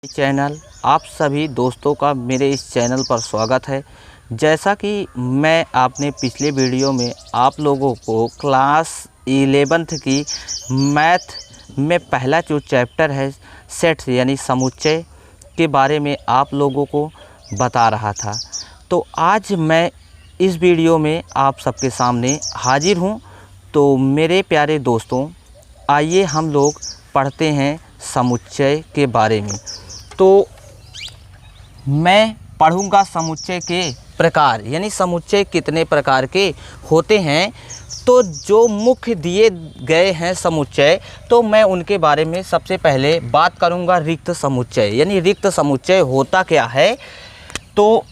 Channel आप सभी दोस्तों का मेरे इस चैनल पर स्वागत है। जैसा कि मैं आपने पिछले वीडियो में आप लोगों को क्लास 11th की मैथ में पहला जो चैप्टर है सेट्स यानी समुच्चय के बारे में आप लोगों को बता रहा था, तो आज मैं इस वीडियो में आप सबके सामने हाजिर हूँ। तो मेरे प्यारे दोस्तों, आइए हम लोग पढ़ते हैं समुच्चय के बारे में। तो मैं पढ़ूंगा समुच्चय के प्रकार, यानी समुच्चय कितने प्रकार के होते हैं। तो जो मुख्य दिए गए हैं समुच्चय, तो मैं उनके बारे में सबसे पहले बात करूंगा रिक्त समुच्चय। यानी रिक्त समुच्चय होता क्या है। तो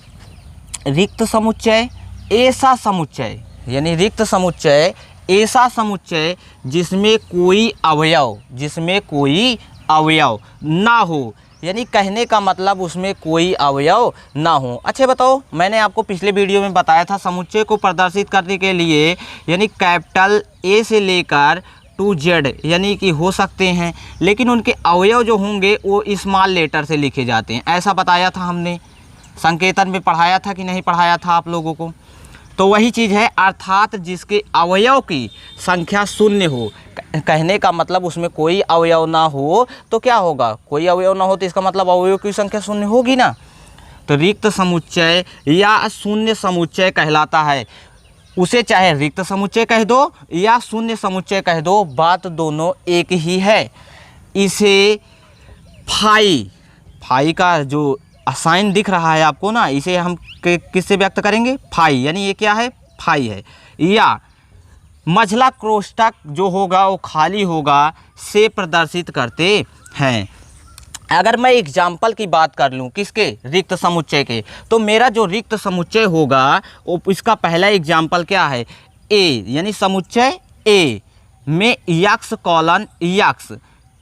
रिक्त समुच्चय ऐसा समुच्चय, यानी रिक्त समुच्चय ऐसा समुच्चय जिसमें कोई अवयव ना हो, यानी कहने का मतलब उसमें कोई अवयव ना हो। अच्छा बताओ, मैंने आपको पिछले वीडियो में बताया था समुच्चय को प्रदर्शित करने के लिए यानी कैपिटल ए से लेकर टू जेड यानी कि हो सकते हैं, लेकिन उनके अवयव जो होंगे वो स्मॉल लेटर से लिखे जाते हैं। ऐसा बताया था हमने, संकेतन में पढ़ाया था कि नहीं पढ़ाया था आप लोगों को। तो वही चीज़ है, अर्थात जिसके अवयव की संख्या शून्य हो। कहने का मतलब उसमें कोई अवयव ना हो तो क्या होगा, कोई अवयव ना हो तो इसका मतलब अवयव की संख्या शून्य होगी ना। तो रिक्त समुच्चय या शून्य समुच्चय कहलाता है। उसे चाहे रिक्त समुच्चय कह दो या शून्य समुच्चय कह दो, बात दोनों एक ही है। इसे फाई का जो साइन दिख रहा है आपको ना, इसे हम किससे व्यक्त करेंगे, फाई, यानी ये क्या है, फाई है। या मझला कोष्ठक जो होगा वो खाली होगा से प्रदर्शित करते हैं। अगर मैं एग्जाम्पल की बात कर लूँ किसके, रिक्त समुच्चय के, तो मेरा जो रिक्त समुच्चय होगा वो इसका पहला एग्जाम्पल क्या है, ए, यानी समुच्चय ए में x colon x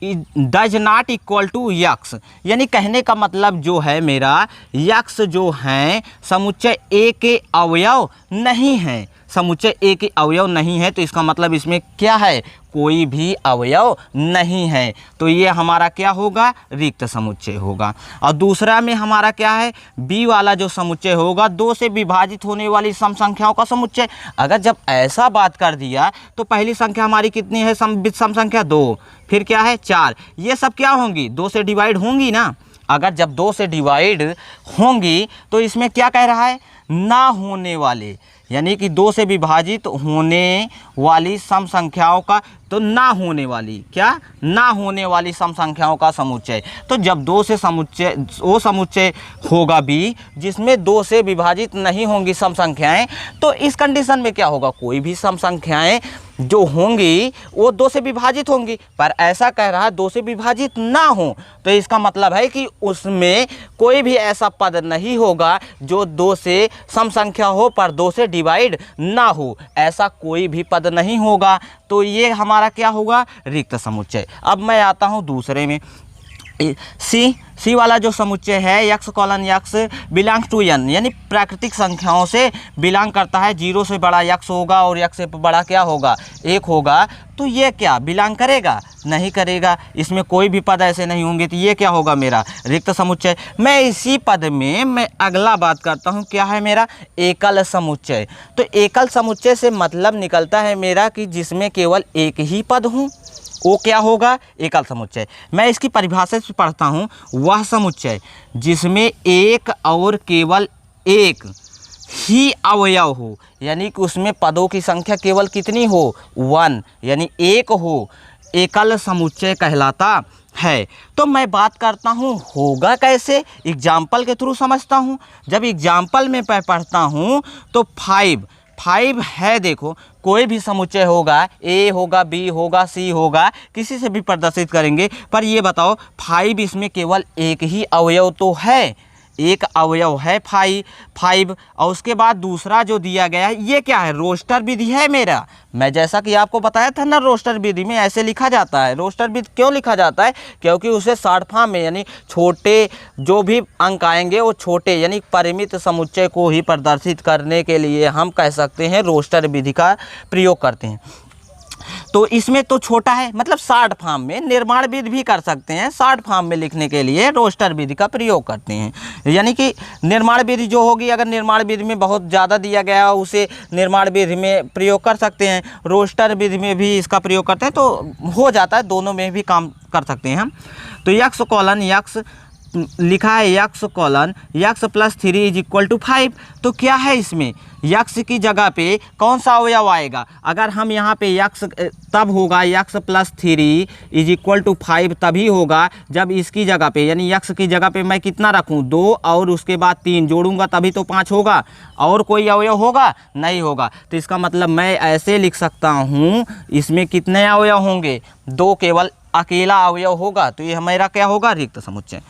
does not equal to x, यानी कहने का मतलब जो है मेरा यक्स जो हैं समुच्चय ए के अवयव नहीं हैं। समुच्चय ए के अवयव नहीं है तो इसका मतलब इसमें क्या है, कोई भी अवयव नहीं है। तो ये हमारा क्या होगा, रिक्त समुच्चय होगा। और दूसरा में हमारा क्या है, बी वाला जो समुच्चय होगा, दो से विभाजित होने वाली सम संख्याओं का समुच्चय। अगर जब ऐसा बात कर दिया तो पहली संख्या हमारी कितनी है, सम संख्या 2, फिर क्या है 4, ये सब क्या होंगी, 2 से डिवाइड होंगी ना। अगर जब 2 से डिवाइड होंगी तो इसमें क्या कह रहा है, ना होने वाले, यानी कि 2 से विभाजित होने वाली सम संख्याओं का, तो ना होने वाली क्या, ना होने वाली सम संख्याओं का समुच्चय। तो जब 2 से समुच्चय, वो समुच्चय होगा भी जिसमें 2 से विभाजित नहीं होंगी सम संख्याएं, तो इस कंडीशन में क्या होगा, कोई भी सम संख्याएं जो होंगी वो 2 से विभाजित होंगी। पर ऐसा कह रहा है 2 से विभाजित ना हो, तो इसका मतलब है कि उसमें कोई भी ऐसा पद नहीं होगा जो 2 से सम संख्या हो पर 2 से डिवाइड ना हो, ऐसा कोई भी पद नहीं होगा। तो ये हमारा क्या होगा, रिक्त समुच्चय। अब मैं आता हूँ दूसरे में, सी वाला जो समुच्चय है x colon x belongs to N, यानी प्राकृतिक संख्याओं से बिलोंग करता है। 0 से बड़ा यक्स होगा और यक्स से बड़ा क्या होगा, 1 होगा। तो ये क्या बिलोंग करेगा, नहीं करेगा, इसमें कोई भी पद ऐसे नहीं होंगे। तो ये क्या होगा मेरा रिक्त समुच्चय। मैं इसी पद में मैं अगला बात करता हूँ, क्या है मेरा, एकल समुच्चय। तो एकल समुच्चय से मतलब निकलता है मेरा कि जिसमें केवल एक ही पद हों, वो क्या होगा, एकल समुच्चय। मैं इसकी परिभाषा से पढ़ता हूँ, वह समुच्चय जिसमें एक और केवल एक ही अवयव हो, यानी कि उसमें पदों की संख्या केवल कितनी हो, 1, यानी 1 हो, एकल समुच्चय कहलाता है। तो मैं बात करता हूँ होगा कैसे, एग्जाम्पल के थ्रू समझता हूँ। जब एग्जाम्पल में मैं पढ़ता हूँ तो 5 है, देखो कोई भी समुच्चय होगा, ए होगा, बी होगा, सी होगा, किसी से भी प्रदर्शित करेंगे। पर ये बताओ 5 इसमें केवल एक ही अवयव तो है, एक अवयव है 5। और उसके बाद दूसरा जो दिया गया है ये क्या है, रोस्टर विधि है मेरा। मैं जैसा कि आपको बताया था ना, रोस्टर विधि में ऐसे लिखा जाता है। रोस्टर विधि क्यों लिखा जाता है, क्योंकि उसे शॉर्टफॉर्म में यानी छोटे जो भी अंक आएंगे वो छोटे यानी परिमित समुच्चय को ही प्रदर्शित करने के लिए हम कह सकते हैं रोस्टर विधि का प्रयोग करते हैं। तो इसमें तो छोटा है, मतलब शॉर्ट फॉर्म में निर्माण विधि भी कर सकते हैं, शॉर्ट फॉर्म में लिखने के लिए रोस्टर विधि का प्रयोग करते हैं। यानी कि निर्माण विधि जो होगी, अगर निर्माण विधि में बहुत ज़्यादा दिया गया है उसे निर्माण विधि में प्रयोग कर सकते हैं, रोस्टर विधि में भी इसका प्रयोग करते हैं, तो हो जाता है, दोनों में भी काम कर सकते हैं हम। तो यक्स कॉलन यक्स लिखा है, x colon x plus 3 is equal to 5। तो क्या है इसमें, यक्स की जगह पे कौन सा अवयव आएगा, अगर हम यहाँ पे यक्स तब होगा x plus 3 is equal to 5 तभी होगा जब इसकी जगह पे, यानी यक्स की जगह पे मैं कितना रखूँ 2 और उसके बाद 3 जोड़ूंगा तभी तो 5 होगा, और कोई अवयव होगा नहीं होगा। तो इसका मतलब मैं ऐसे लिख सकता हूँ, इसमें कितने अवयव होंगे, 2 केवल अकेला अवयव होगा, तो ये हमारा क्या होगा, रिक्त समुच्चय।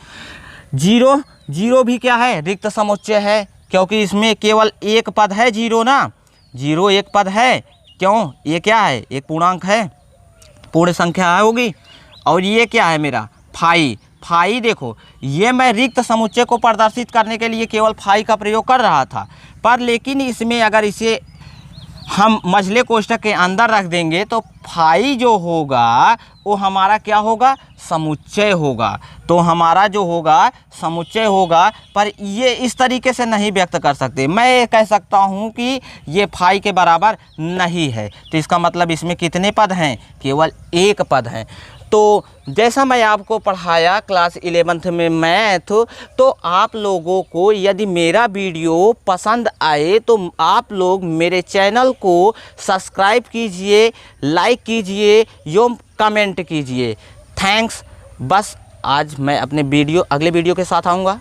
जीरो, जीरो भी क्या है, रिक्त समुच्चय है, क्योंकि इसमें केवल एक पद है जीरो ना, जीरो एक पद है, क्यों, ये क्या है, एक पूर्णांक है, पूर्ण संख्या होगी। और ये क्या है मेरा फाई, फाई देखो ये मैं रिक्त समुच्चय को प्रदर्शित करने के लिए केवल फाई का प्रयोग कर रहा था, पर लेकिन इसमें अगर इसे हम मझले कोष्ठक के अंदर रख देंगे तो फाई जो होगा वो हमारा क्या होगा, समुच्चय होगा। तो हमारा जो होगा समुच्चय होगा, पर ये इस तरीके से नहीं व्यक्त कर सकते। मैं ये कह सकता हूँ कि ये फाई के बराबर नहीं है, तो इसका मतलब इसमें कितने पद हैं, केवल एक पद हैं। तो जैसा मैं आपको पढ़ाया क्लास 11th में मैथ, तो आप लोगों को यदि मेरा वीडियो पसंद आए तो आप लोग मेरे चैनल को सब्सक्राइब कीजिए, लाइक कीजिए एवं कमेंट कीजिए। थैंक्स। बस आज मैं अपने अगले वीडियो के साथ आऊँगा।